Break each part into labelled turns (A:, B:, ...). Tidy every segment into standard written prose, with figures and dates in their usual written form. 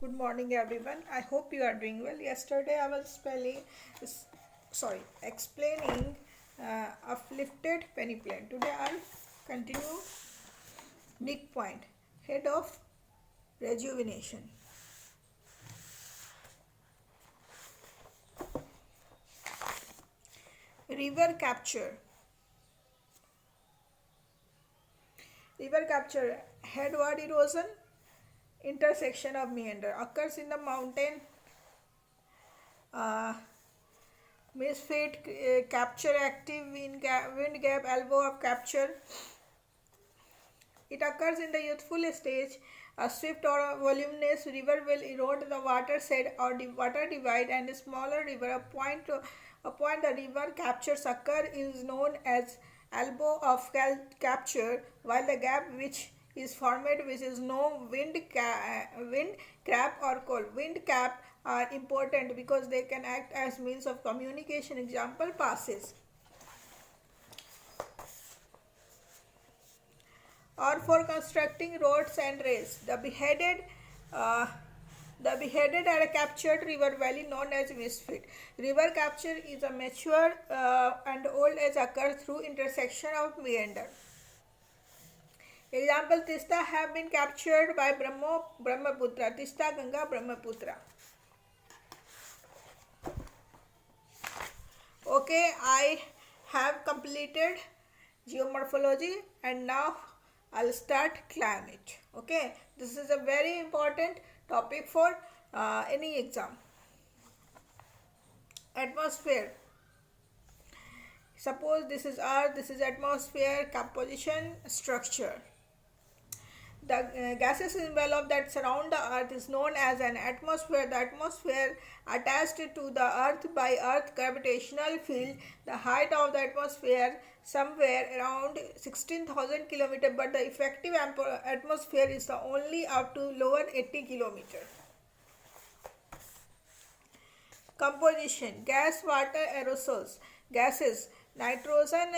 A: Good morning, everyone. I hope you are doing well. Yesterday, I was explaining uplifted penny plane. Today, I'll continue Nick Point, head of rejuvenation. River capture. River capture, headward erosion, intersection of meander occurs in the mountain. Uh, Misfit capture active wind gap elbow of capture. It occurs in the youthful stage. A swift or voluminous river will erode the watershed or the water divide, and a smaller river, a point the river captures occur, is known as elbow of capture, while the gap which is formed, which is no wind cap or cold. Wind cap are important because they can act as means of communication. Example passes. Or for constructing roads and rails. Uh, the beheaded are a captured river valley known as misfit. River capture is a mature and old age occurs through intersection of meander. Example, Tista have been captured by Brahmaputra. Tista Ganga Brahmaputra. Okay, I have completed geomorphology and now I'll start climate. Okay, this is a very important topic for any exam. Atmosphere. Suppose this is earth, this is atmosphere, composition, structure. The gases envelope that surround the earth is known as an atmosphere. The atmosphere attached to the earth by earth gravitational field. The height of the atmosphere somewhere around 16,000 km, but the effective atmosphere is only up to lower 80 km. Composition. Gas, water, aerosols. Gases. Nitrogen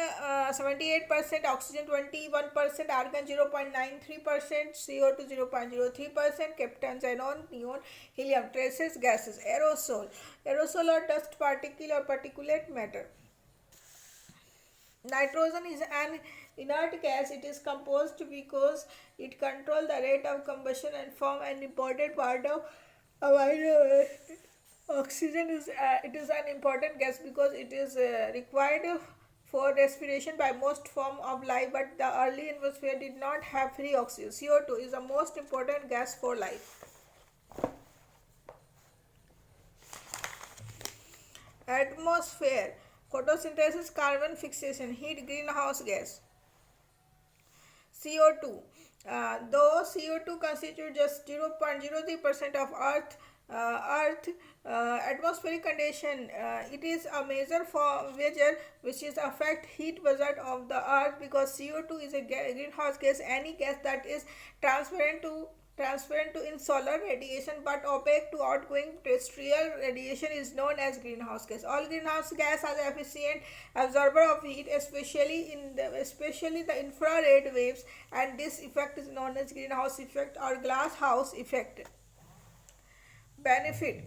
A: 78%, oxygen 21%, argon 0.93%, CO2 0.03%, captain, xenon, neon, helium. Traces gases. Aerosol. Aerosol or dust particle or particulate matter. Nitrogen is an inert gas. It is composed because it controls the rate of combustion and form an important part of amino. Oxygen is it is an important gas because it is required for respiration by most form of life, but the early atmosphere did not have free oxygen. CO2 is the most important gas for life. Atmosphere. Photosynthesis, carbon fixation, heat, greenhouse gas. CO2. Though CO2 constitutes just 0.03% of Earth atmospheric condition, it is a measure which is affect heat budget of the Earth, because CO2 is a greenhouse gas. Any gas that is transparent to in solar radiation but opaque to outgoing terrestrial radiation is known as greenhouse gas. All greenhouse gas are efficient absorber of heat, especially the infrared waves, and this effect is known as greenhouse effect or glass house effect. Benefit.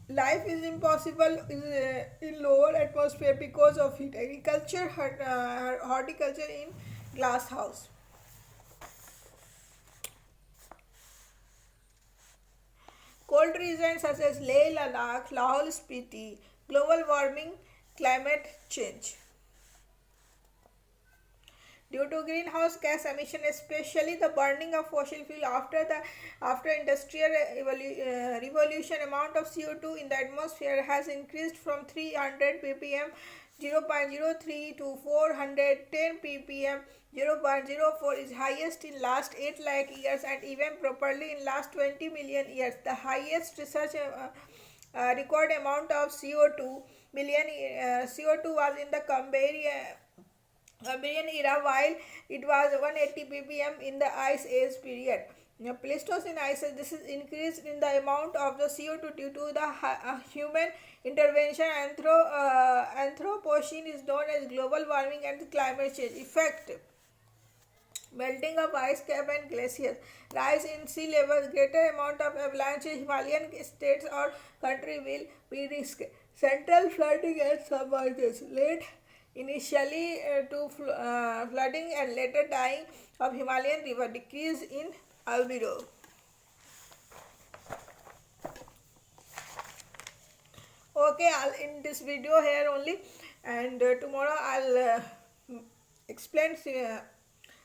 A: Life is impossible in lower atmosphere because of heat. Agriculture, horticulture in glass house. Cold regions such as Leh Ladakh, Lahore Spiti, global warming, climate change. Due to greenhouse gas emission, especially the burning of fossil fuel after industrial revolution, amount of CO2 in the atmosphere has increased from 300 ppm 0.03 to 410 ppm 0.04, is highest in last 8 lakh years, and even properly in last 20 million years. The highest research record amount of CO2 was in the Cambrian era, while it was 180 ppm in the Ice Age period. Pleistocene Ice Age, this is increased in the amount of the CO2 due to the human intervention. Anthropocene is known as global warming and climate change effect. Melting of ice cap and glaciers, rise in sea level, greater amount of avalanche in Himalayan states or country will be risked. Central flooding and submergence led initially to flooding and later dying of Himalayan river, decrease in albedo. Okay, I'll in this video here only, and tomorrow I'll explain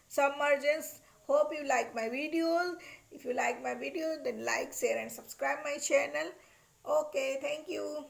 A: submergence. Hope you like my videos. If you like my videos, then like, share, and subscribe my channel. Okay, thank you.